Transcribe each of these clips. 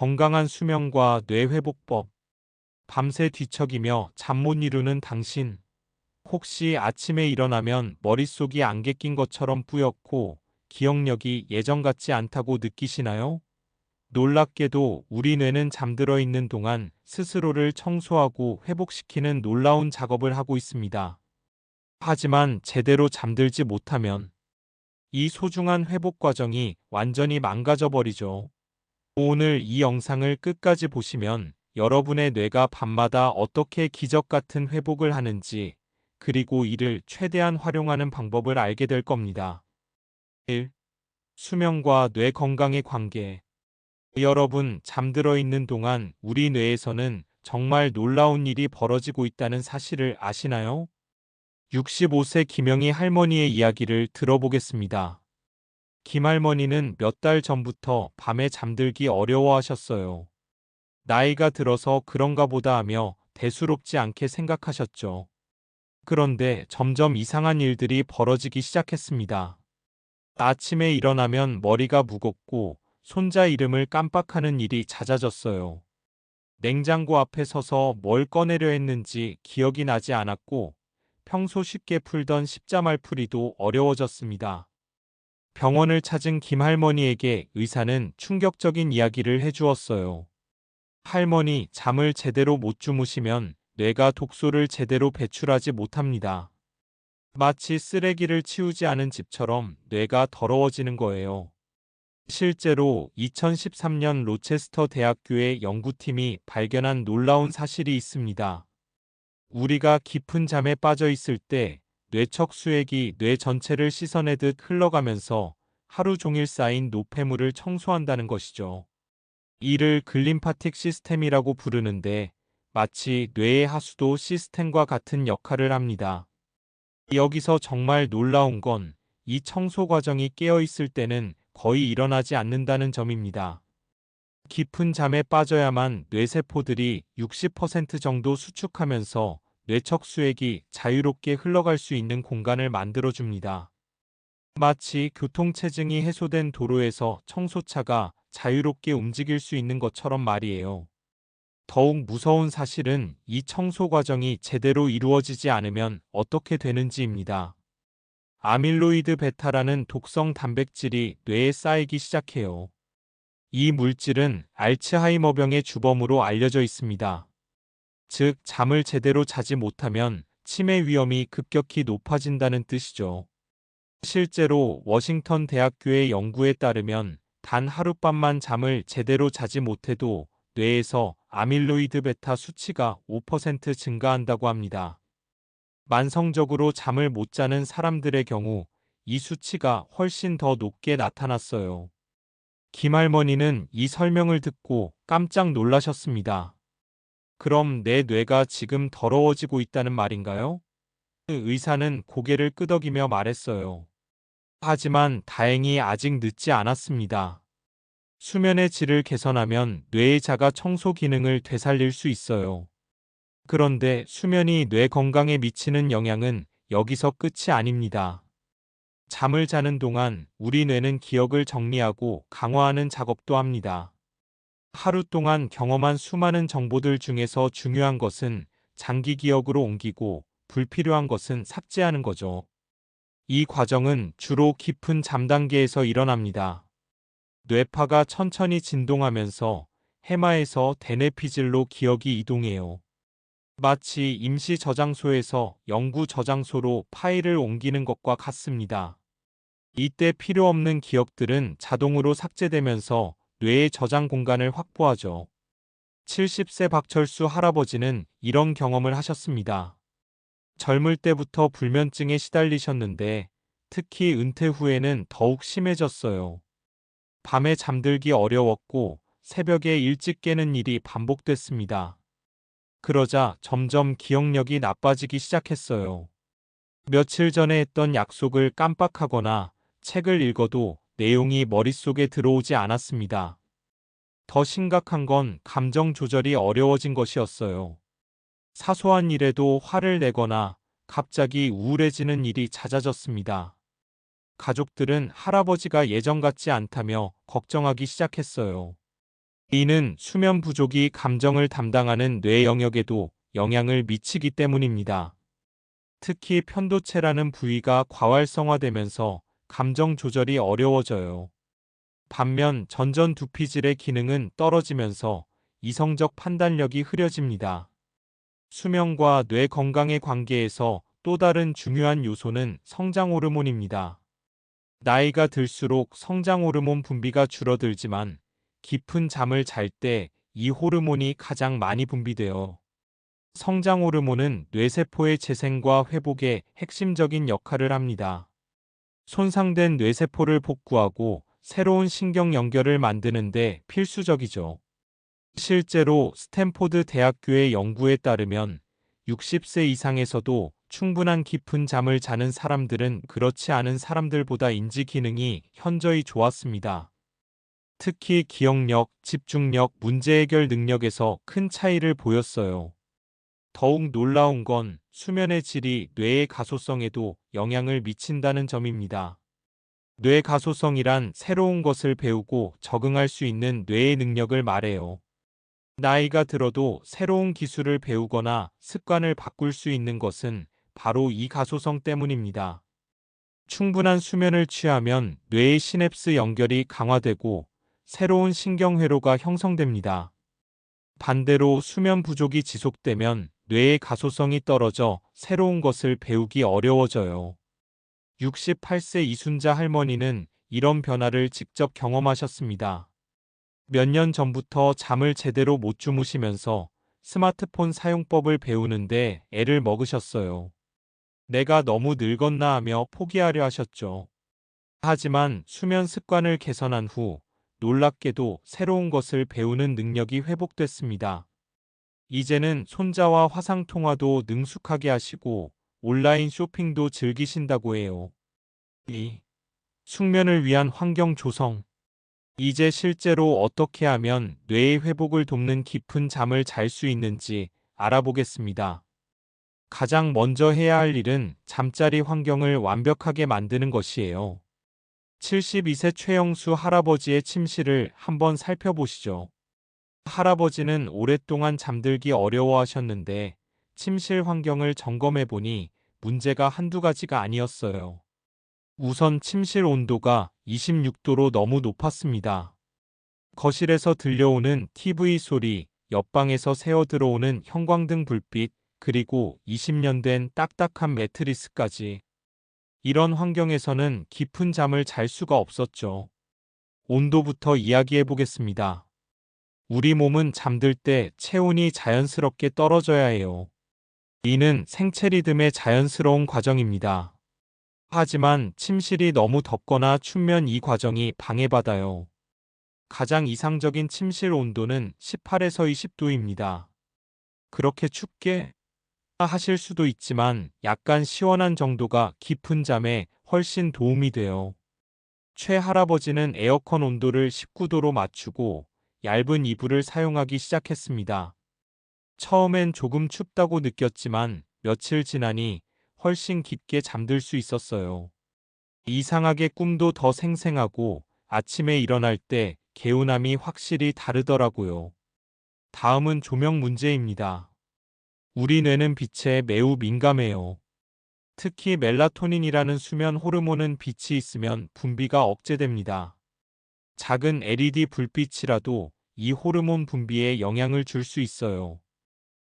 건강한 수면과 뇌회복법. 밤새 뒤척이며 잠 못 이루는 당신. 혹시 아침에 일어나면 머릿속이 안개 낀 것처럼 뿌옇고 기억력이 예전 같지 않다고 느끼시나요? 놀랍게도 우리 뇌는 잠들어 있는 동안 스스로를 청소하고 회복시키는 놀라운 작업을 하고 있습니다. 하지만 제대로 잠들지 못하면 이 소중한 회복 과정이 완전히 망가져 버리죠. 오늘 이 영상을 끝까지 보시면 여러분의 뇌가 밤마다 어떻게 기적 같은 회복을 하는지, 그리고 이를 최대한 활용하는 방법을 알게 될 겁니다. 1. 수면과 뇌 건강의 관계. 여러분, 잠들어 있는 동안 우리 뇌에서는 정말 놀라운 일이 벌어지고 있다는 사실을 아시나요? 65세 김영희 할머니의 이야기를 들어보겠습니다. 김할머니는 몇 달 전부터 밤에 잠들기 어려워하셨어요. 나이가 들어서 그런가 보다 하며 대수롭지 않게 생각하셨죠. 그런데 점점 이상한 일들이 벌어지기 시작했습니다. 아침에 일어나면 머리가 무겁고 손자 이름을 깜빡하는 일이 잦아졌어요. 냉장고 앞에 서서 뭘 꺼내려 했는지 기억이 나지 않았고, 평소 쉽게 풀던 십자말 풀이도 어려워졌습니다. 병원을 찾은 김할머니에게 의사는 충격적인 이야기를 해주었어요. 할머니, 잠을 제대로 못 주무시면 뇌가 독소를 제대로 배출하지 못합니다. 마치 쓰레기를 치우지 않은 집처럼 뇌가 더러워지는 거예요. 실제로 2013년 로체스터 대학교의 연구팀이 발견한 놀라운 사실이 있습니다. 우리가 깊은 잠에 빠져 있을 때 뇌척 수액이 뇌 전체를 씻어내듯 흘러가면서 하루 종일 쌓인 노폐물을 청소한다는 것이죠. 이를 글림파틱 시스템이라고 부르는데, 마치 뇌의 하수도 시스템과 같은 역할을 합니다. 여기서 정말 놀라운 건 이 청소 과정이 깨어 있을 때는 거의 일어나지 않는다는 점입니다. 깊은 잠에 빠져야만 뇌세포들이 60% 정도 수축하면서 뇌척 수액이 자유롭게 흘러갈 수 있는 공간을 만들어줍니다. 마치 교통체증이 해소된 도로에서 청소차가 자유롭게 움직일 수 있는 것처럼 말이에요. 더욱 무서운 사실은 이 청소 과정이 제대로 이루어지지 않으면 어떻게 되는지입니다. 아밀로이드 베타라는 독성 단백질이 뇌에 쌓이기 시작해요. 이 물질은 알츠하이머병의 주범으로 알려져 있습니다. 즉, 잠을 제대로 자지 못하면 치매 위험이 급격히 높아진다는 뜻이죠. 실제로 워싱턴 대학교의 연구에 따르면 단 하룻밤만 잠을 제대로 자지 못해도 뇌에서 아밀로이드 베타 수치가 5% 증가한다고 합니다. 만성적으로 잠을 못 자는 사람들의 경우 이 수치가 훨씬 더 높게 나타났어요. 김할머니는 이 설명을 듣고 깜짝 놀라셨습니다. 그럼 내 뇌가 지금 더러워지고 있다는 말인가요? 의사는 고개를 끄덕이며 말했어요. 하지만 다행히 아직 늦지 않았습니다. 수면의 질을 개선하면 뇌의 자가 청소 기능을 되살릴 수 있어요. 그런데 수면이 뇌 건강에 미치는 영향은 여기서 끝이 아닙니다. 잠을 자는 동안 우리 뇌는 기억을 정리하고 강화하는 작업도 합니다. 하루 동안 경험한 수많은 정보들 중에서 중요한 것은 장기 기억으로 옮기고 불필요한 것은 삭제하는 거죠. 이 과정은 주로 깊은 잠 단계에서 일어납니다. 뇌파가 천천히 진동하면서 해마에서 대뇌피질로 기억이 이동해요. 마치 임시 저장소에서 영구 저장소로 파일을 옮기는 것과 같습니다. 이때 필요 없는 기억들은 자동으로 삭제되면서 뇌의 저장 공간을 확보하죠. 70세 박철수 할아버지는 이런 경험을 하셨습니다. 젊을 때부터 불면증에 시달리셨는데 특히 은퇴 후에는 더욱 심해졌어요. 밤에 잠들기 어려웠고 새벽에 일찍 깨는 일이 반복됐습니다. 그러자 점점 기억력이 나빠지기 시작했어요. 며칠 전에 했던 약속을 깜빡하거나 책을 읽어도 내용이 머릿속에 들어오지 않았습니다. 더 심각한 건 감정 조절이 어려워진 것이었어요. 사소한 일에도 화를 내거나 갑자기 우울해지는 일이 잦아졌습니다. 가족들은 할아버지가 예전 같지 않다며 걱정하기 시작했어요. 이는 수면 부족이 감정을 담당하는 뇌 영역에도 영향을 미치기 때문입니다. 특히 편도체라는 부위가 과활성화되면서 감정 조절이 어려워져요. 반면 전전두피질의 기능은 떨어지면서 이성적 판단력이 흐려집니다. 수면과 뇌 건강의 관계에서 또 다른 중요한 요소는 성장 호르몬입니다. 나이가 들수록 성장 호르몬 분비가 줄어들지만 깊은 잠을 잘 때 이 호르몬이 가장 많이 분비되어 성장 호르몬은 뇌세포의 재생과 회복에 핵심적인 역할을 합니다. 손상된 뇌세포를 복구하고 새로운 신경 연결을 만드는 데 필수적이죠. 실제로 스탠포드 대학교의 연구에 따르면 60세 이상에서도 충분한 깊은 잠을 자는 사람들은 그렇지 않은 사람들보다 인지 기능이 현저히 좋았습니다. 특히 기억력, 집중력, 문제 해결 능력에서 큰 차이를 보였어요. 더욱 놀라운 건 수면의 질이 뇌의 가소성에도 영향을 미친다는 점입니다. 뇌 가소성이란 새로운 것을 배우고 적응할 수 있는 뇌의 능력을 말해요. 나이가 들어도 새로운 기술을 배우거나 습관을 바꿀 수 있는 것은 바로 이 가소성 때문입니다. 충분한 수면을 취하면 뇌의 시냅스 연결이 강화되고 새로운 신경회로가 형성됩니다. 반대로 수면 부족이 지속되면 뇌의 가소성이 떨어져 새로운 것을 배우기 어려워져요. 68세 이순자 할머니는 이런 변화를 직접 경험하셨습니다. 몇 년 전부터 잠을 제대로 못 주무시면서 스마트폰 사용법을 배우는데 애를 먹으셨어요. 내가 너무 늙었나 하며 포기하려 하셨죠. 하지만 수면 습관을 개선한 후 놀랍게도 새로운 것을 배우는 능력이 회복됐습니다. 이제는 손자와 화상통화도 능숙하게 하시고 온라인 쇼핑도 즐기신다고 해요. 2. 숙면을 위한 환경 조성. 이제 실제로 어떻게 하면 뇌의 회복을 돕는 깊은 잠을 잘 수 있는지 알아보겠습니다. 가장 먼저 해야 할 일은 잠자리 환경을 완벽하게 만드는 것이에요. 72세 최영수 할아버지의 침실을 한번 살펴보시죠. 할아버지는 오랫동안 잠들기 어려워하셨는데 침실 환경을 점검해 보니 문제가 한두 가지가 아니었어요. 우선 침실 온도가 26도로 너무 높았습니다. 거실에서 들려오는 TV 소리, 옆방에서 새어 들어오는 형광등 불빛, 그리고 20년 된 딱딱한 매트리스까지. 이런 환경에서는 깊은 잠을 잘 수가 없었죠. 온도부터 이야기해 보겠습니다. 우리 몸은 잠들 때 체온이 자연스럽게 떨어져야 해요. 이는 생체 리듬의 자연스러운 과정입니다. 하지만 침실이 너무 덥거나 춥면 이 과정이 방해받아요. 가장 이상적인 침실 온도는 18에서 20도입니다. 그렇게 춥게 하실 수도 있지만 약간 시원한 정도가 깊은 잠에 훨씬 도움이 돼요. 최 할아버지는 에어컨 온도를 19도로 맞추고 얇은 이불을 사용하기 시작했습니다. 처음엔 조금 춥다고 느꼈지만 며칠 지나니 훨씬 깊게 잠들 수 있었어요. 이상하게 꿈도 더 생생하고 아침에 일어날 때 개운함이 확실히 다르더라고요. 다음은 조명 문제입니다. 우리 뇌는 빛에 매우 민감해요. 특히 멜라토닌이라는 수면 호르몬은 빛이 있으면 분비가 억제됩니다. 작은 LED 불빛이라도 이 호르몬 분비에 영향을 줄 수 있어요.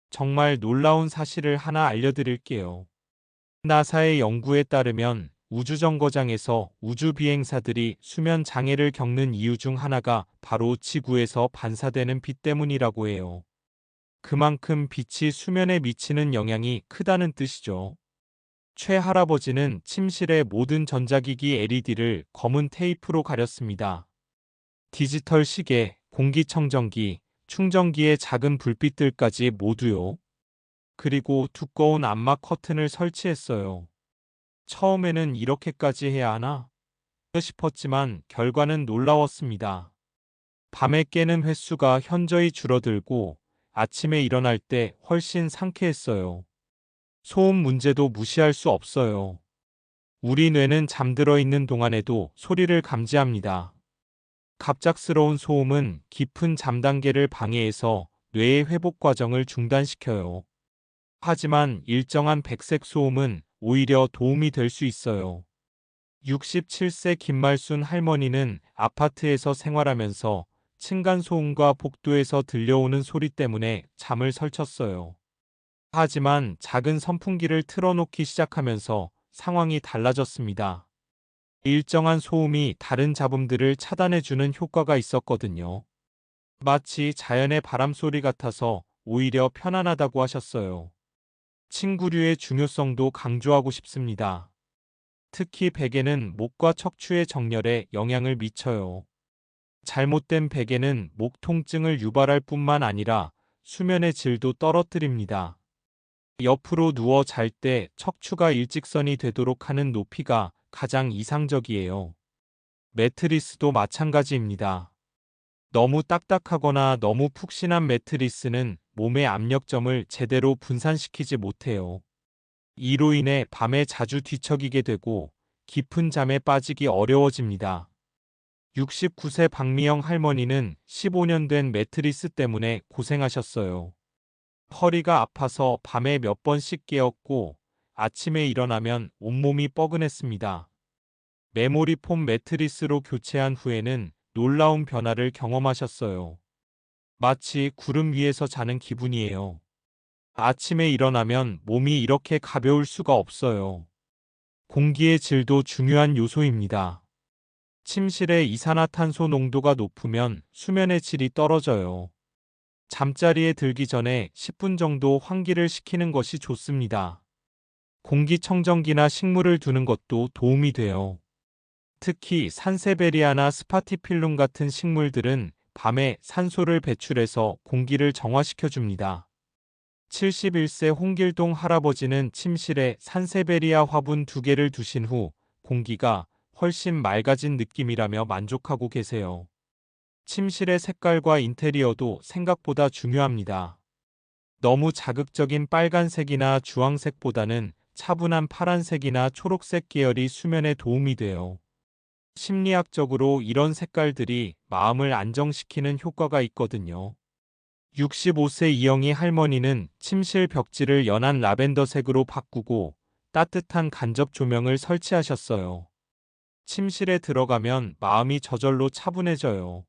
정말 놀라운 사실을 하나 알려드릴게요. 나사의 연구에 따르면 우주정거장에서 우주 비행사들이 수면 장애를 겪는 이유 중 하나가 바로 지구에서 반사되는 빛 때문이라고 해요. 그만큼 빛이 수면에 미치는 영향이 크다는 뜻이죠. 최 할아버지는 침실의 모든 전자기기 LED를 검은 테이프로 가렸습니다. 디지털 시계, 공기청정기, 충전기의 작은 불빛들까지 모두요. 그리고 두꺼운 암막 커튼을 설치했어요. 처음에는 이렇게까지 해야 하나 싶었지만 결과는 놀라웠습니다. 밤에 깨는 횟수가 현저히 줄어들고 아침에 일어날 때 훨씬 상쾌했어요. 소음 문제도 무시할 수 없어요. 우리 뇌는 잠들어 있는 동안에도 소리를 감지합니다. 갑작스러운 소음은 깊은 잠 단계를 방해해서 뇌의 회복 과정을 중단시켜요. 하지만 일정한 백색 소음은 오히려 도움이 될 수 있어요. 67세 김말순 할머니는 아파트에서 생활하면서 층간소음과 복도에서 들려오는 소리 때문에 잠을 설쳤어요. 하지만 작은 선풍기를 틀어놓기 시작하면서 상황이 달라졌습니다. 일정한 소음이 다른 잡음들을 차단해주는 효과가 있었거든요. 마치 자연의 바람소리 같아서 오히려 편안하다고 하셨어요. 침구류의 중요성도 강조하고 싶습니다. 특히 베개는 목과 척추의 정렬에 영향을 미쳐요. 잘못된 베개는 목 통증을 유발할 뿐만 아니라 수면의 질도 떨어뜨립니다. 옆으로 누워 잘 때 척추가 일직선이 되도록 하는 높이가 가장 이상적이에요. 매트리스도 마찬가지입니다. 너무 딱딱하거나 너무 푹신한 매트리스는 몸의 압력점을 제대로 분산시키지 못해요. 이로 인해 밤에 자주 뒤척이게 되고 깊은 잠에 빠지기 어려워집니다. 69세 박미영 할머니는 15년 된 매트리스 때문에 고생하셨어요. 허리가 아파서 밤에 몇 번씩 깨었고 아침에 일어나면 온몸이 뻐근했습니다. 메모리 폼 매트리스로 교체한 후에는 놀라운 변화를 경험하셨어요. 마치 구름 위에서 자는 기분이에요. 아침에 일어나면 몸이 이렇게 가벼울 수가 없어요. 공기의 질도 중요한 요소입니다. 침실의 이산화탄소 농도가 높으면 수면의 질이 떨어져요. 잠자리에 들기 전에 10분 정도 환기를 시키는 것이 좋습니다. 공기청정기나 식물을 두는 것도 도움이 돼요. 특히 산세베리아나 스파티필름 같은 식물들은 밤에 산소를 배출해서 공기를 정화시켜 줍니다. 71세 홍길동 할아버지는 침실에 산세베리아 화분 2개를 두신 후 공기가 훨씬 맑아진 느낌이라며 만족하고 계세요. 침실의 색깔과 인테리어도 생각보다 중요합니다. 너무 자극적인 빨간색이나 주황색보다는 차분한 파란색이나 초록색 계열이 수면에 도움이 돼요. 심리학적으로 이런 색깔들이 마음을 안정시키는 효과가 있거든요. 65세 이영희 할머니는 침실 벽지를 연한 라벤더색으로 바꾸고 따뜻한 간접 조명을 설치하셨어요. 침실에 들어가면 마음이 저절로 차분해져요.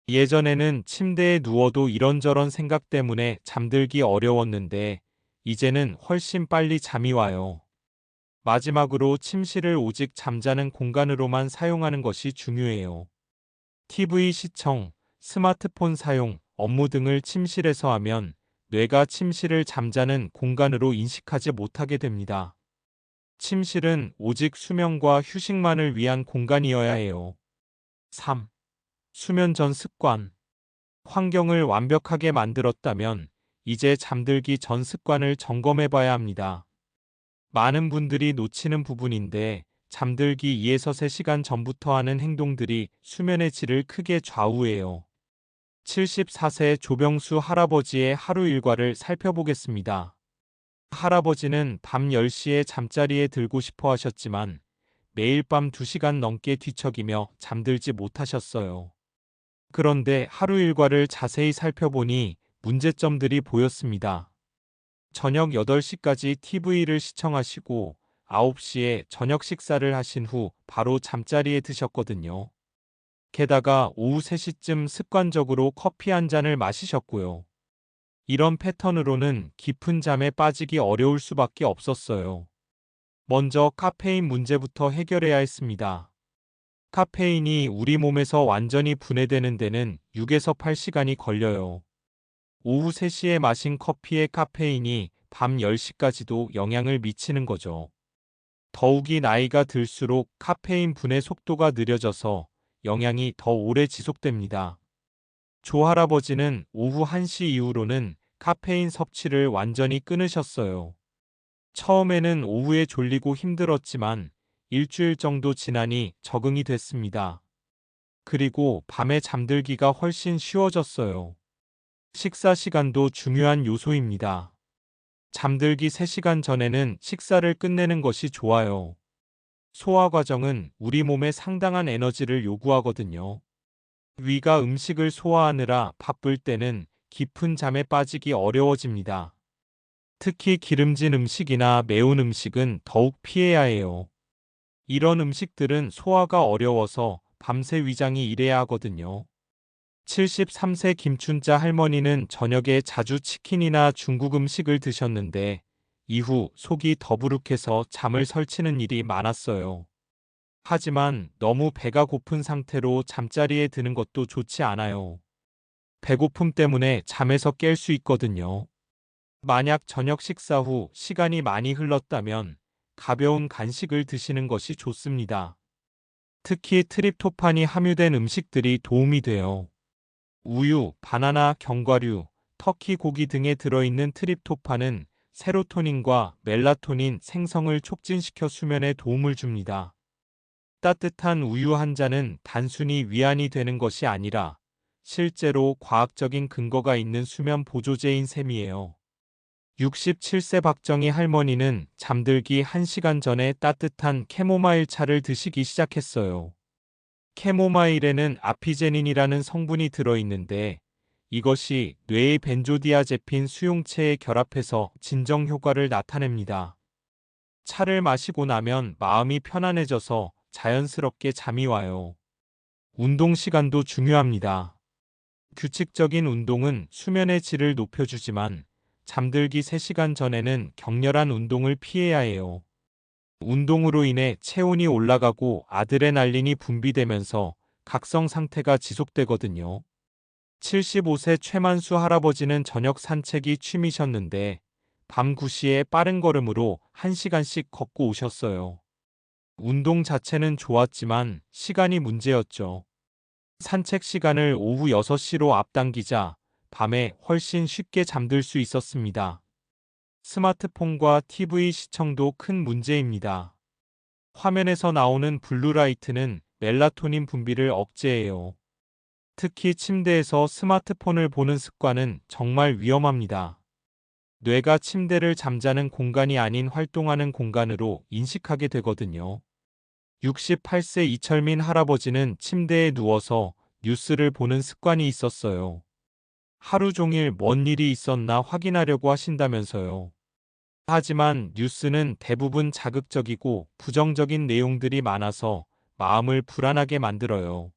예전에는 침대에 누워도 이런저런 생각 때문에 잠들기 어려웠는데 이제는 훨씬 빨리 잠이 와요. 마지막으로 침실을 오직 잠자는 공간으로만 사용하는 것이 중요해요. TV 시청, 스마트폰 사용, 업무 등을 침실에서 하면 뇌가 침실을 잠자는 공간으로 인식하지 못하게 됩니다. 침실은 오직 수면과 휴식만을 위한 공간이어야 해요. 3. 수면 전 습관. 환경을 완벽하게 만들었다면 이제 잠들기 전 습관을 점검해 봐야 합니다. 많은 분들이 놓치는 부분인데 잠들기 2에서 3시간 전부터 하는 행동들이 수면의 질을 크게 좌우해요. 74세 조병수 할아버지의 하루 일과를 살펴보겠습니다. 할아버지는 밤 10시에 잠자리에 들고 싶어 하셨지만 매일 밤 2시간 넘게 뒤척이며 잠들지 못하셨어요. 그런데 하루 일과를 자세히 살펴보니 문제점들이 보였습니다. 저녁 8시까지 TV를 시청하시고 9시에 저녁 식사를 하신 후 바로 잠자리에 드셨거든요. 게다가 오후 3시쯤 습관적으로 커피 한 잔을 마시셨고요. 이런 패턴으로는 깊은 잠에 빠지기 어려울 수밖에 없었어요. 먼저 카페인 문제부터 해결해야 했습니다. 카페인이 우리 몸에서 완전히 분해되는 데는 6에서 8시간이 걸려요. 오후 3시에 마신 커피의 카페인이 밤 10시까지도 영향을 미치는 거죠. 더욱이 나이가 들수록 카페인 분해 속도가 느려져서 영향이 더 오래 지속됩니다. 조 할아버지는 오후 1시 이후로는 카페인 섭취를 완전히 끊으셨어요. 처음에는 오후에 졸리고 힘들었지만 일주일 정도 지나니 적응이 됐습니다. 그리고 밤에 잠들기가 훨씬 쉬워졌어요. 식사 시간도 중요한 요소입니다. 잠들기 3시간 전에는 식사를 끝내는 것이 좋아요. 소화 과정은 우리 몸에 상당한 에너지를 요구하거든요. 위가 음식을 소화하느라 바쁠 때는 깊은 잠에 빠지기 어려워집니다. 특히 기름진 음식이나 매운 음식은 더욱 피해야 해요. 이런 음식들은 소화가 어려워서 밤새 위장이 일해야 하거든요. 73세 김춘자 할머니는 저녁에 자주 치킨이나 중국 음식을 드셨는데 이후 속이 더부룩해서 잠을 설치는 일이 많았어요. 하지만 너무 배가 고픈 상태로 잠자리에 드는 것도 좋지 않아요. 배고픔 때문에 잠에서 깰 수 있거든요. 만약 저녁 식사 후 시간이 많이 흘렀다면 가벼운 간식을 드시는 것이 좋습니다. 특히 트립토판이 함유된 음식들이 도움이 돼요. 우유, 바나나, 견과류, 터키 고기 등에 들어있는 트립토판은 세로토닌과 멜라토닌 생성을 촉진시켜 수면에 도움을 줍니다. 따뜻한 우유 한 잔은 단순히 위안이 되는 것이 아니라 실제로 과학적인 근거가 있는 수면 보조제인 셈이에요. 67세 박정희 할머니는 잠들기 1시간 전에 따뜻한 캐모마일 차를 드시기 시작했어요. 캐모마일에는 아피제닌이라는 성분이 들어있는데 이것이 뇌의 벤조디아제핀 수용체에 결합해서 진정 효과를 나타냅니다. 차를 마시고 나면 마음이 편안해져서 자연스럽게 잠이 와요. 운동 시간도 중요합니다. 규칙적인 운동은 수면의 질을 높여주지만 잠들기 3시간 전에는 격렬한 운동을 피해야 해요. 운동으로 인해 체온이 올라가고 아드레날린이 분비되면서 각성 상태가 지속되거든요. 75세 최만수 할아버지는 저녁 산책이 취미셨는데 밤 9시에 빠른 걸음으로 1시간씩 걷고 오셨어요. 운동 자체는 좋았지만 시간이 문제였죠. 산책 시간을 오후 6시로 앞당기자 밤에 훨씬 쉽게 잠들 수 있었습니다. 스마트폰과 TV 시청도 큰 문제입니다. 화면에서 나오는 블루라이트는 멜라토닌 분비를 억제해요. 특히 침대에서 스마트폰을 보는 습관은 정말 위험합니다. 뇌가 침대를 잠자는 공간이 아닌 활동하는 공간으로 인식하게 되거든요. 68세 이철민 할아버지는 침대에 누워서 뉴스를 보는 습관이 있었어요. 하루 종일 뭔 일이 있었나 확인하려고 하신다면서요. 하지만 뉴스는 대부분 자극적이고 부정적인 내용들이 많아서 마음을 불안하게 만들어요.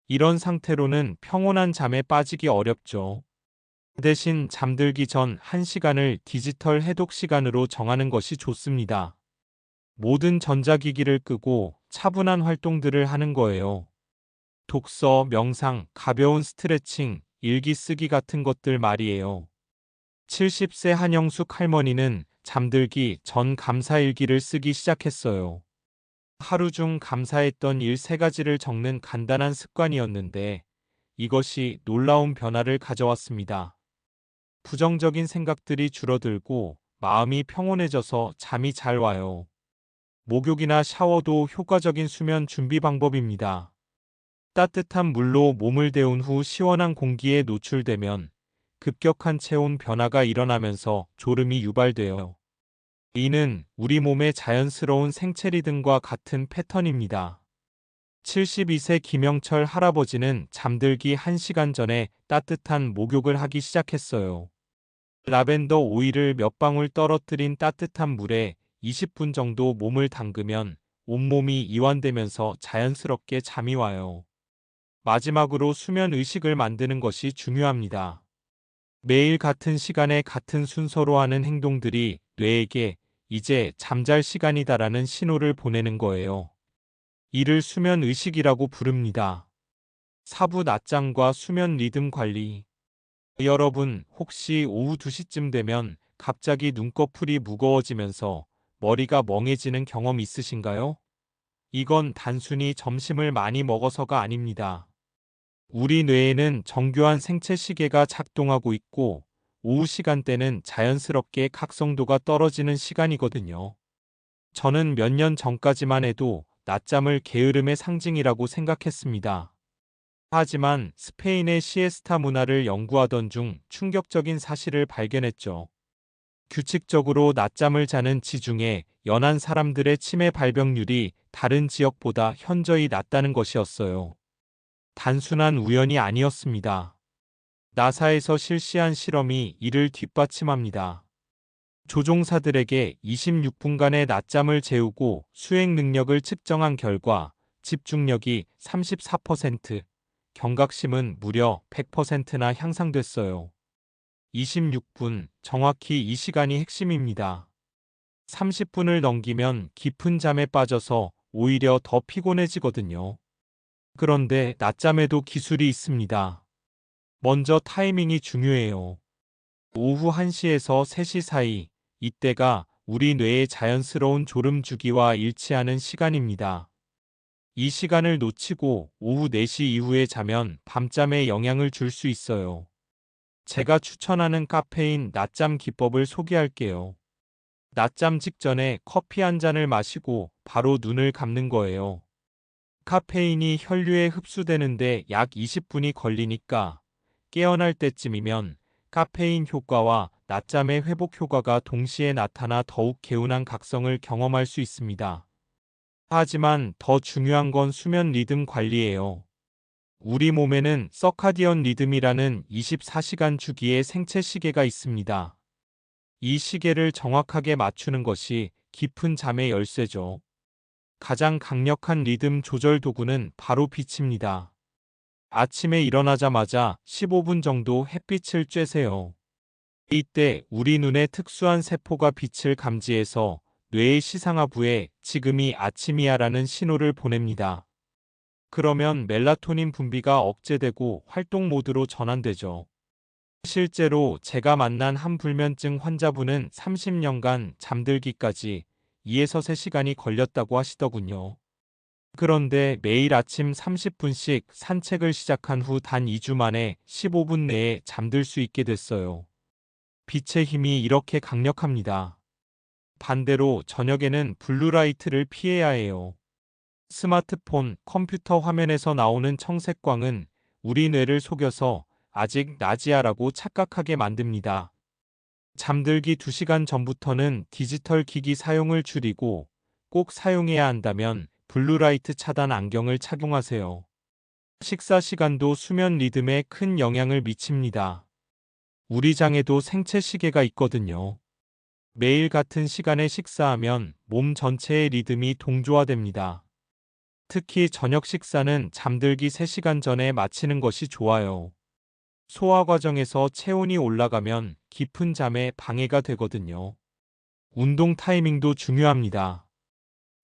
이런 상태로는 평온한 잠에 빠지기 어렵죠. 대신 잠들기 전 1시간을 디지털 해독 시간으로 정하는 것이 좋습니다. 모든 전자기기를 끄고 차분한 활동들을 하는 거예요. 독서, 명상, 가벼운 스트레칭, 일기 쓰기 같은 것들 말이에요. 70세 한영숙 할머니는 잠들기 전 감사일기를 쓰기 시작했어요. 하루 중 감사했던 일 3가지를 적는 간단한 습관이었는데 이것이 놀라운 변화를 가져왔습니다. 부정적인 생각들이 줄어들고 마음이 평온해져서 잠이 잘 와요. 목욕이나 샤워도 효과적인 수면 준비 방법입니다. 따뜻한 물로 몸을 데운 후 시원한 공기에 노출되면 급격한 체온 변화가 일어나면서 졸음이 유발돼요. 이는 우리 몸의 자연스러운 생체 리듬과 같은 패턴입니다. 72세 김영철 할아버지는 잠들기 1시간 전에 따뜻한 목욕을 하기 시작했어요. 라벤더 오일을 몇 방울 떨어뜨린 따뜻한 물에 20분 정도 몸을 담그면 온몸이 이완되면서 자연스럽게 잠이 와요. 마지막으로 수면 의식을 만드는 것이 중요합니다. 매일 같은 시간에 같은 순서로 하는 행동들이 뇌에게 이제 잠잘 시간이다라는 신호를 보내는 거예요. 이를 수면 의식이라고 부릅니다. 사부 낮잠과 수면 리듬 관리. 여러분, 혹시 오후 2시쯤 되면 갑자기 눈꺼풀이 무거워지면서 머리가 멍해지는 경험 있으신가요? 이건 단순히 점심을 많이 먹어서가 아닙니다. 우리 뇌에는 정교한 생체 시계가 작동하고 있고 오후 시간대는 자연스럽게 각성도가 떨어지는 시간이거든요. 저는 몇 년 전까지만 해도 낮잠을 게으름의 상징이라고 생각했습니다. 하지만 스페인의 시에스타 문화를 연구하던 중 충격적인 사실을 발견했죠. 규칙적으로 낮잠을 자는 지중해 연안 사람들의 치매 발병률이 다른 지역보다 현저히 낮다는 것이었어요. 단순한 우연이 아니었습니다. 나사에서 실시한 실험이 이를 뒷받침합니다. 조종사들에게 26분간의 낮잠을 재우고 수행 능력을 측정한 결과 집중력이 34%, 경각심은 무려 100%나 향상됐어요. 26분, 정확히 이 시간이 핵심입니다. 30분을 넘기면 깊은 잠에 빠져서 오히려 더 피곤해지거든요. 그런데 낮잠에도 기술이 있습니다. 먼저 타이밍이 중요해요. 오후 1시에서 3시 사이, 이때가 우리 뇌의 자연스러운 졸음 주기와 일치하는 시간입니다. 이 시간을 놓치고 오후 4시 이후에 자면 밤잠에 영향을 줄 수 있어요. 제가 추천하는 카페인 낮잠 기법을 소개할게요. 낮잠 직전에 커피 한 잔을 마시고 바로 눈을 감는 거예요. 카페인이 혈류에 흡수되는데 약 20분이 걸리니까 깨어날 때쯤이면 카페인 효과와 낮잠의 회복 효과가 동시에 나타나 더욱 개운한 각성을 경험할 수 있습니다. 하지만 더 중요한 건 수면 리듬 관리예요. 우리 몸에는 서카디언 리듬이라는 24시간 주기의 생체 시계가 있습니다. 이 시계를 정확하게 맞추는 것이 깊은 잠의 열쇠죠. 가장 강력한 리듬 조절 도구는 바로 빛입니다. 아침에 일어나자마자 15분 정도 햇빛을 쬐세요. 이때 우리 눈의 특수한 세포가 빛을 감지해서 뇌의 시상하부에 지금이 아침이야라는 신호를 보냅니다. 그러면 멜라토닌 분비가 억제되고 활동 모드로 전환되죠. 실제로 제가 만난 한 불면증 환자분은 30년간 잠들기까지 2에서 3시간이 걸렸다고 하시더군요. 그런데 매일 아침 30분씩 산책을 시작한 후 단 2주 만에 15분 내에 잠들 수 있게 됐어요. 빛의 힘이 이렇게 강력합니다. 반대로 저녁에는 블루라이트를 피해야 해요. 스마트폰, 컴퓨터 화면에서 나오는 청색광은 우리 뇌를 속여서 아직 낮이야라고 착각하게 만듭니다. 잠들기 2시간 전부터는 디지털 기기 사용을 줄이고 꼭 사용해야 한다면 블루라이트 차단 안경을 착용하세요. 식사 시간도 수면 리듬에 큰 영향을 미칩니다. 우리 장에도 생체 시계가 있거든요. 매일 같은 시간에 식사하면 몸 전체의 리듬이 동조화됩니다. 특히 저녁 식사는 잠들기 3시간 전에 마치는 것이 좋아요. 소화 과정에서 체온이 올라가면 깊은 잠에 방해가 되거든요. 운동 타이밍도 중요합니다.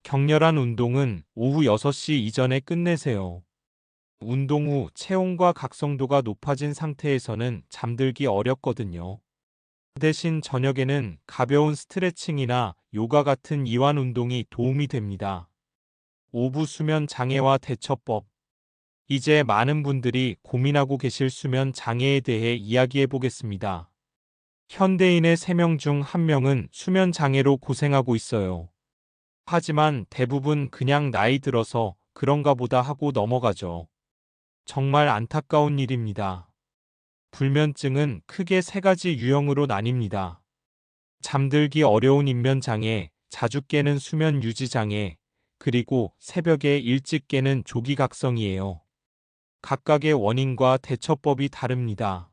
격렬한 운동은 오후 6시 이전에 끝내세요. 운동 후 체온과 각성도가 높아진 상태에서는 잠들기 어렵거든요. 대신 저녁에는 가벼운 스트레칭이나 요가 같은 이완 운동이 도움이 됩니다. 오후 수면 장애와 대처법. 이제 많은 분들이 고민하고 계실 수면 장애에 대해 이야기해 보겠습니다. 현대인의 3명 중 1명은 수면 장애로 고생하고 있어요. 하지만 대부분 그냥 나이 들어서 그런가 보다 하고 넘어가죠. 정말 안타까운 일입니다. 불면증은 크게 3가지 유형으로 나뉩니다. 잠들기 어려운 입면장애, 자주 깨는 수면 유지장애, 그리고 새벽에 일찍 깨는 조기각성이에요. 각각의 원인과 대처법이 다릅니다.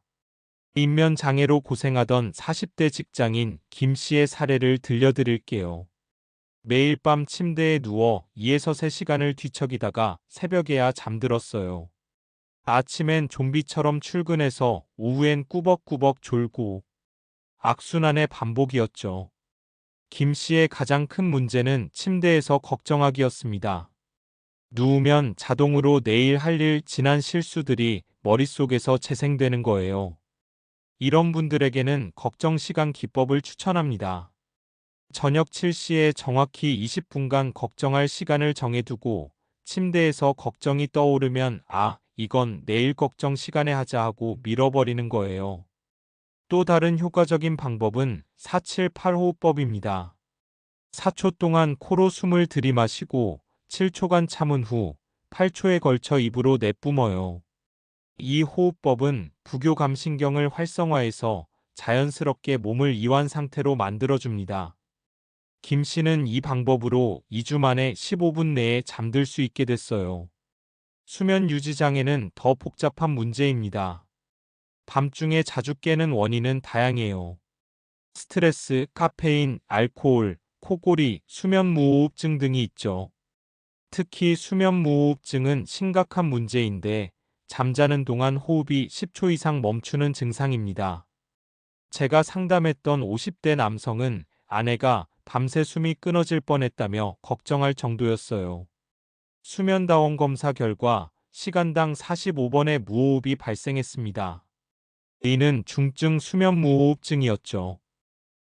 입면장애로 고생하던 40대 직장인 김 씨의 사례를 들려드릴게요. 매일 밤 침대에 누워 2에서 3시간을 뒤척이다가 새벽에야 잠들었어요. 아침엔 좀비처럼 출근해서 오후엔 꾸벅꾸벅 졸고 악순환의 반복이었죠. 김 씨의 가장 큰 문제는 침대에서 걱정하기였습니다. 누우면 자동으로 내일 할 일, 지난 실수들이 머릿속에서 재생되는 거예요. 이런 분들에게는 걱정 시간 기법을 추천합니다. 저녁 7시에 정확히 20분간 걱정할 시간을 정해두고 침대에서 걱정이 떠오르면 이건 내일 걱정 시간에 하자 하고 밀어버리는 거예요. 또 다른 효과적인 방법은 478호흡법입니다. 4초 동안 코로 숨을 들이마시고 7초간 참은 후 8초에 걸쳐 입으로 내뿜어요. 이 호흡법은 부교감신경을 활성화해서 자연스럽게 몸을 이완 상태로 만들어줍니다. 김 씨는 이 방법으로 2주 만에 15분 내에 잠들 수 있게 됐어요. 수면 유지 장애는 더 복잡한 문제입니다. 밤중에 자주 깨는 원인은 다양해요. 스트레스, 카페인, 알코올, 코골이, 수면 무호흡증 등이 있죠. 특히 수면 무호흡증은 심각한 문제인데 잠자는 동안 호흡이 10초 이상 멈추는 증상입니다. 제가 상담했던 50대 남성은 아내가 밤새 숨이 끊어질 뻔했다며 걱정할 정도였어요. 수면다원 검사 결과 시간당 45번의 무호흡이 발생했습니다. 이는 중증 수면 무호흡증이었죠.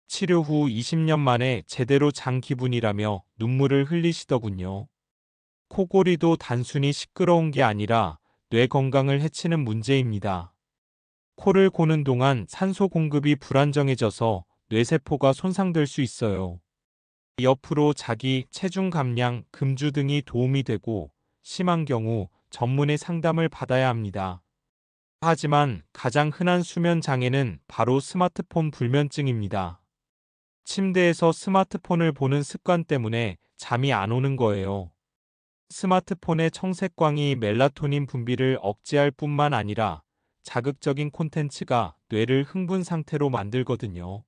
치료 후 20년 만에 제대로 잔 기분이라며 눈물을 흘리시더군요. 코골이도 단순히 시끄러운 게 아니라 뇌 건강을 해치는 문제입니다. 코를 고는 동안 산소 공급이 불안정해져서 뇌세포가 손상될 수 있어요. 옆으로 자기, 체중 감량, 금주 등이 도움이 되고 심한 경우 전문의 상담을 받아야 합니다. 하지만 가장 흔한 수면 장애는 바로 스마트폰 불면증입니다. 침대에서 스마트폰을 보는 습관 때문에 잠이 안 오는 거예요. 스마트폰의 청색광이 멜라토닌 분비를 억제할 뿐만 아니라 자극적인 콘텐츠가 뇌를 흥분 상태로 만들거든요.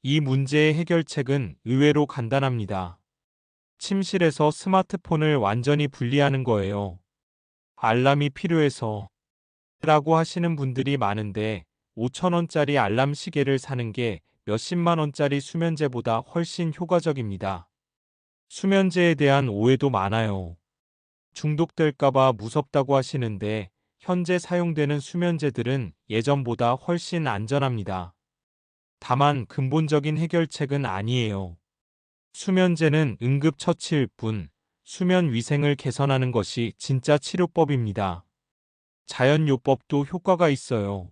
이 문제의 해결책은 의외로 간단합니다. 침실에서 스마트폰을 완전히 분리하는 거예요. 알람이 필요해서 라고 하시는 분들이 많은데 5,000원짜리 알람 시계를 사는 게 몇십만 원짜리 수면제보다 훨씬 효과적입니다. 수면제에 대한 오해도 많아요. 중독될까봐 무섭다고 하시는데 현재 사용되는 수면제들은 예전보다 훨씬 안전합니다. 다만 근본적인 해결책은 아니에요. 수면제는 응급처치일 뿐 수면 위생을 개선하는 것이 진짜 치료법입니다. 자연요법도 효과가 있어요.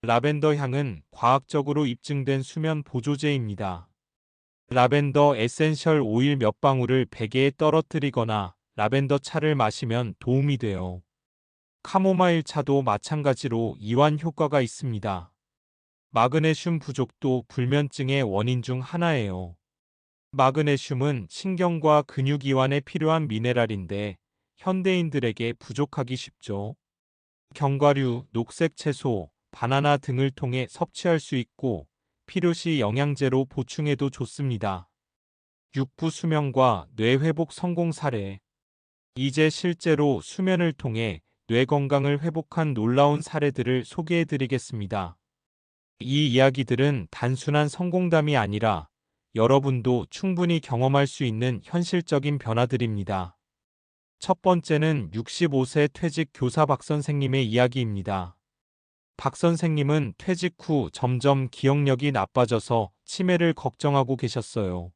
라벤더 향은 과학적으로 입증된 수면 보조제입니다. 라벤더 에센셜 오일 몇 방울을 베개에 떨어뜨리거나 라벤더 차를 마시면 도움이 돼요. 카모마일 차도 마찬가지로 이완 효과가 있습니다. 마그네슘 부족도 불면증의 원인 중 하나예요. 마그네슘은 신경과 근육 이완에 필요한 미네랄인데 현대인들에게 부족하기 쉽죠. 견과류, 녹색 채소, 바나나 등을 통해 섭취할 수 있고 필요시 영양제로 보충해도 좋습니다. 육부 수면과 뇌 회복 성공 사례. 이제 실제로 수면을 통해 뇌 건강을 회복한 놀라운 사례들을 소개해 드리겠습니다. 이 이야기들은 단순한 성공담이 아니라 여러분도 충분히 경험할 수 있는 현실적인 변화들입니다. 첫 번째는 65세 퇴직 교사 박 선생님의 이야기입니다. 박 선생님은 퇴직 후 점점 기억력이 나빠져서 치매를 걱정하고 계셨어요.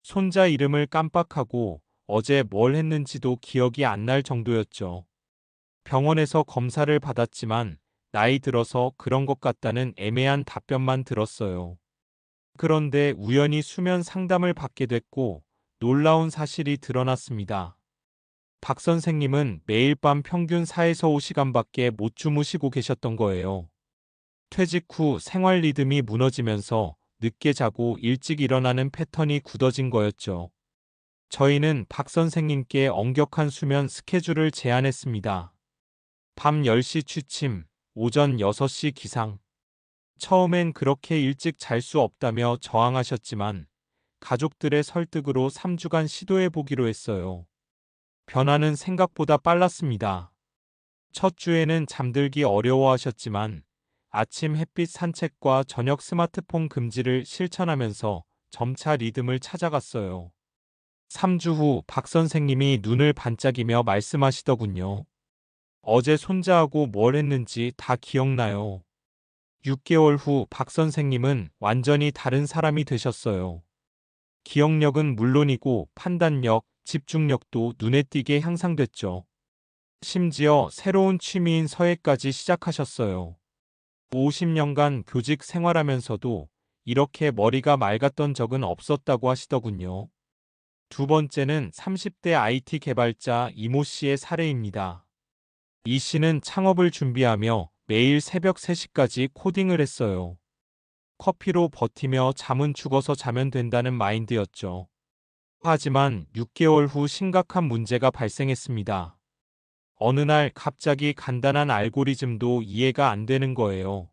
손자 이름을 깜빡하고 어제 뭘 했는지도 기억이 안 날 정도였죠. 병원에서 검사를 받았지만 나이 들어서 그런 것 같다는 애매한 답변만 들었어요. 그런데 우연히 수면 상담을 받게 됐고 놀라운 사실이 드러났습니다. 박 선생님은 매일 밤 평균 4에서 5시간밖에 못 주무시고 계셨던 거예요. 퇴직 후 생활 리듬이 무너지면서 늦게 자고 일찍 일어나는 패턴이 굳어진 거였죠. 저희는 박 선생님께 엄격한 수면 스케줄을 제안했습니다. 밤 10시 취침, 오전 6시 기상. 처음엔 그렇게 일찍 잘 수 없다며 저항하셨지만 가족들의 설득으로 3주간 시도해 보기로 했어요. 변화는 생각보다 빨랐습니다. 첫 주에는 잠들기 어려워하셨지만 아침 햇빛 산책과 저녁 스마트폰 금지를 실천하면서 점차 리듬을 찾아갔어요. 3주 후 박 선생님이 눈을 반짝이며 말씀하시더군요. 어제 손자하고 뭘 했는지 다 기억나요. 6개월 후 박 선생님은 완전히 다른 사람이 되셨어요. 기억력은 물론이고 판단력, 집중력도 눈에 띄게 향상됐죠. 심지어 새로운 취미인 서예까지 시작하셨어요. 50년간 교직 생활하면서도 이렇게 머리가 맑았던 적은 없었다고 하시더군요. 두 번째는 30대 IT 개발자 이모 씨의 사례입니다. 이 씨는 창업을 준비하며 매일 새벽 3시까지 코딩을 했어요. 커피로 버티며 잠은 죽어서 자면 된다는 마인드였죠. 하지만 6개월 후 심각한 문제가 발생했습니다. 어느 날 갑자기 간단한 알고리즘도 이해가 안 되는 거예요.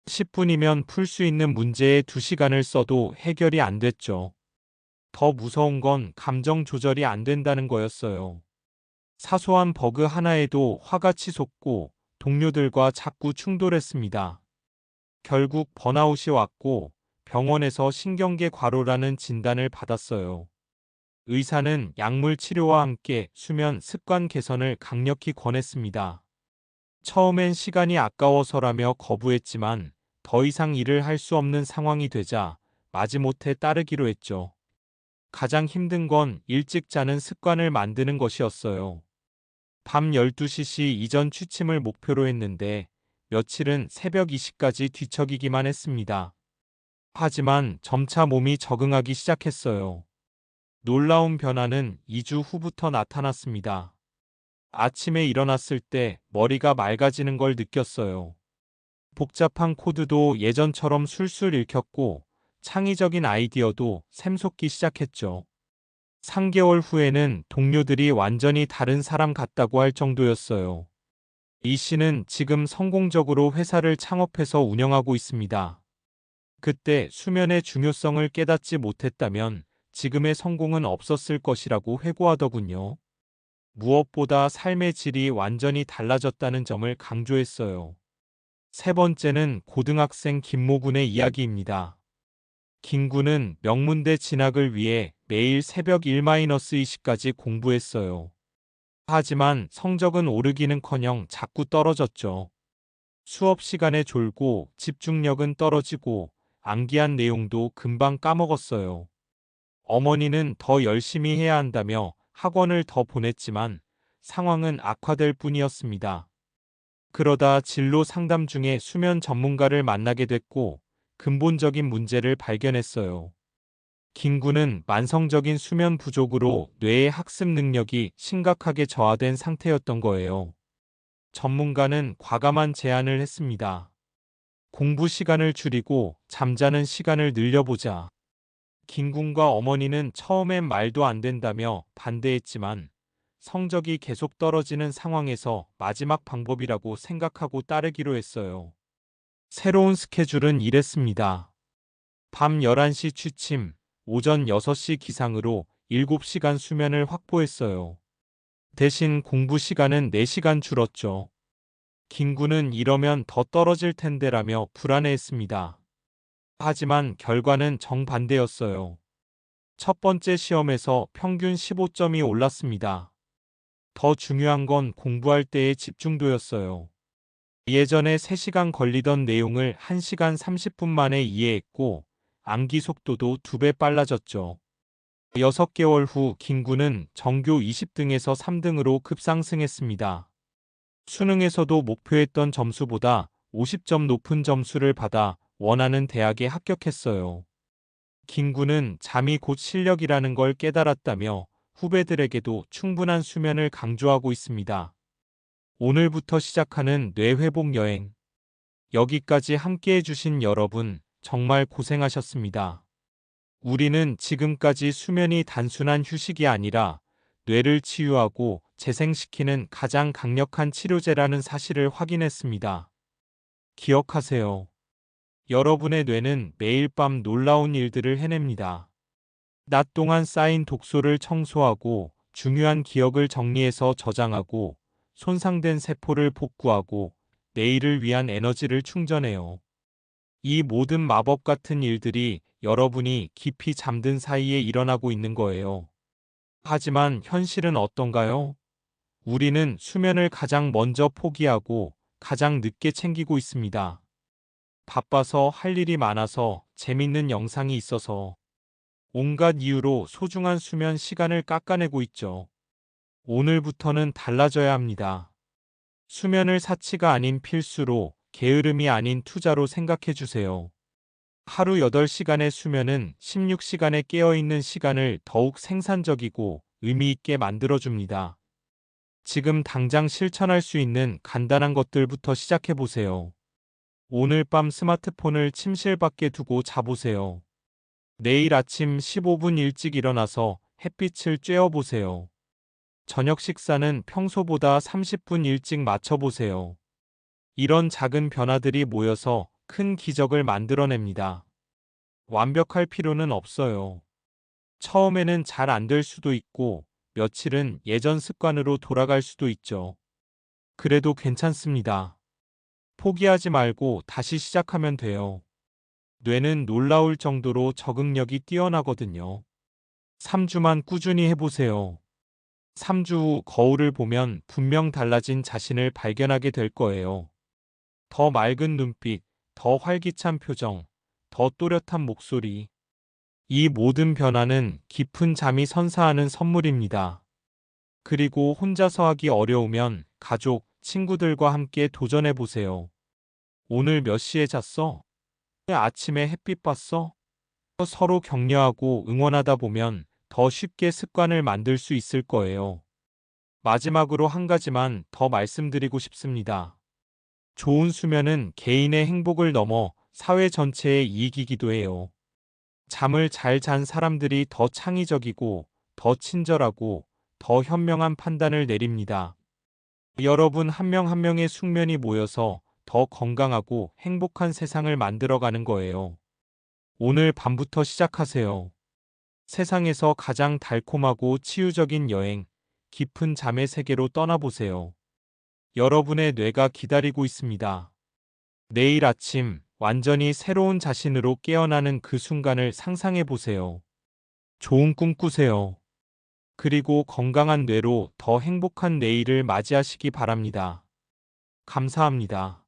10분이면 풀 수 있는 문제에 2시간을 써도 해결이 안 됐죠. 더 무서운 건 감정 조절이 안 된다는 거였어요. 사소한 버그 하나에도 화가 치솟고 동료들과 자꾸 충돌했습니다. 결국 번아웃이 왔고 병원에서 신경계 과로라는 진단을 받았어요. 의사는 약물 치료와 함께 수면 습관 개선을 강력히 권했습니다. 처음엔 시간이 아까워서라며 거부했지만 더 이상 일을 할 수 없는 상황이 되자 마지못해 따르기로 했죠. 가장 힘든 건 일찍 자는 습관을 만드는 것이었어요. 밤 12시 이전 취침을 목표로 했는데 며칠은 새벽 2시까지 뒤척이기만 했습니다. 하지만 점차 몸이 적응하기 시작했어요. 놀라운 변화는 2주 후부터 나타났습니다. 아침에 일어났을 때 머리가 맑아지는 걸 느꼈어요. 복잡한 코드도 예전처럼 술술 읽혔고 창의적인 아이디어도 샘솟기 시작했죠. 3개월 후에는 동료들이 완전히 다른 사람 같다고 할 정도였어요. 이 씨는 지금 성공적으로 회사를 창업해서 운영하고 있습니다. 그때 수면의 중요성을 깨닫지 못했다면 지금의 성공은 없었을 것이라고 회고하더군요. 무엇보다 삶의 질이 완전히 달라졌다는 점을 강조했어요. 세 번째는 고등학생 김모 군의 이야기입니다. 김 군은 명문대 진학을 위해 매일 새벽 1-2시까지 공부했어요. 하지만 성적은 오르기는커녕 자꾸 떨어졌죠. 수업 시간에 졸고 집중력은 떨어지고 암기한 내용도 금방 까먹었어요. 어머니는 더 열심히 해야 한다며 학원을 더 보냈지만 상황은 악화될 뿐이었습니다. 그러다 진로 상담 중에 수면 전문가를 만나게 됐고 근본적인 문제를 발견했어요. 김 군은 만성적인 수면 부족으로 뇌의 학습 능력이 심각하게 저하된 상태였던 거예요. 전문가는 과감한 제안을 했습니다. 공부 시간을 줄이고 잠자는 시간을 늘려보자. 김 군과 어머니는 처음엔 말도 안 된다며 반대했지만 성적이 계속 떨어지는 상황에서 마지막 방법이라고 생각하고 따르기로 했어요. 새로운 스케줄은 이랬습니다. 밤 11시 취침, 오전 6시 기상으로 7시간 수면을 확보했어요. 대신 공부 시간은 4시간 줄었죠. 김 군은 이러면 더 떨어질 텐데라며 불안해했습니다. 하지만 결과는 정반대였어요. 첫 번째 시험에서 평균 15점이 올랐습니다. 더 중요한 건 공부할 때의 집중도였어요. 예전에 3시간 걸리던 내용을 1시간 30분 만에 이해했고 암기 속도도 2배 빨라졌죠. 6개월 후 김 군은 전교 20등에서 3등으로 급상승했습니다. 수능에서도 목표했던 점수보다 50점 높은 점수를 받아 원하는 대학에 합격했어요. 김 군은 잠이 곧 실력이라는 걸 깨달았다며 후배들에게도 충분한 수면을 강조하고 있습니다. 오늘부터 시작하는 뇌회복 여행. 여기까지 함께 해주신 여러분, 정말 고생하셨습니다. 우리는 지금까지 수면이 단순한 휴식이 아니라 뇌를 치유하고 재생시키는 가장 강력한 치료제라는 사실을 확인했습니다. 기억하세요. 여러분의 뇌는 매일 밤 놀라운 일들을 해냅니다. 낮 동안 쌓인 독소를 청소하고 중요한 기억을 정리해서 저장하고 손상된 세포를 복구하고 내일을 위한 에너지를 충전해요. 이 모든 마법 같은 일들이 여러분이 깊이 잠든 사이에 일어나고 있는 거예요. 하지만 현실은 어떤가요? 우리는 수면을 가장 먼저 포기하고 가장 늦게 챙기고 있습니다. 바빠서 할 일이 많아서 재밌는 영상이 있어서 온갖 이유로 소중한 수면 시간을 깎아내고 있죠. 오늘부터는 달라져야 합니다. 수면을 사치가 아닌 필수로 게으름이 아닌 투자로 생각해 주세요. 하루 8시간의 수면은 16시간의 깨어있는 시간을 더욱 생산적이고 의미 있게 만들어줍니다. 지금 당장 실천할 수 있는 간단한 것들부터 시작해 보세요. 오늘 밤 스마트폰을 침실 밖에 두고 자보세요. 내일 아침 15분 일찍 일어나서 햇빛을 쬐어 보세요. 저녁 식사는 평소보다 30분 일찍 맞춰보세요. 이런 작은 변화들이 모여서 큰 기적을 만들어냅니다. 완벽할 필요는 없어요. 처음에는 잘 안 될 수도 있고, 며칠은 예전 습관으로 돌아갈 수도 있죠. 그래도 괜찮습니다. 포기하지 말고 다시 시작하면 돼요. 뇌는 놀라울 정도로 적응력이 뛰어나거든요. 3주만 꾸준히 해보세요. 3주 후 거울을 보면 분명 달라진 자신을 발견하게 될 거예요. 더 맑은 눈빛, 더 활기찬 표정, 더 또렷한 목소리. 이 모든 변화는 깊은 잠이 선사하는 선물입니다. 그리고 혼자서 하기 어려우면 가족, 친구들과 함께 도전해 보세요. 오늘 몇 시에 잤어? 아침에 햇빛 봤어? 서로 격려하고 응원하다 보면 더 쉽게 습관을 만들 수 있을 거예요. 마지막으로 한 가지만 더 말씀드리고 싶습니다. 좋은 수면은 개인의 행복을 넘어 사회 전체의 이익이기도 해요. 잠을 잘 잔 사람들이 더 창의적이고, 더 친절하고, 더 현명한 판단을 내립니다. 여러분 한 명 한 명의 숙면이 모여서 더 건강하고 행복한 세상을 만들어가는 거예요. 오늘 밤부터 시작하세요. 세상에서 가장 달콤하고 치유적인 여행, 깊은 잠의 세계로 떠나보세요. 여러분의 뇌가 기다리고 있습니다. 내일 아침 완전히 새로운 자신으로 깨어나는 그 순간을 상상해 보세요. 좋은 꿈 꾸세요. 그리고 건강한 뇌로 더 행복한 내일을 맞이하시기 바랍니다. 감사합니다.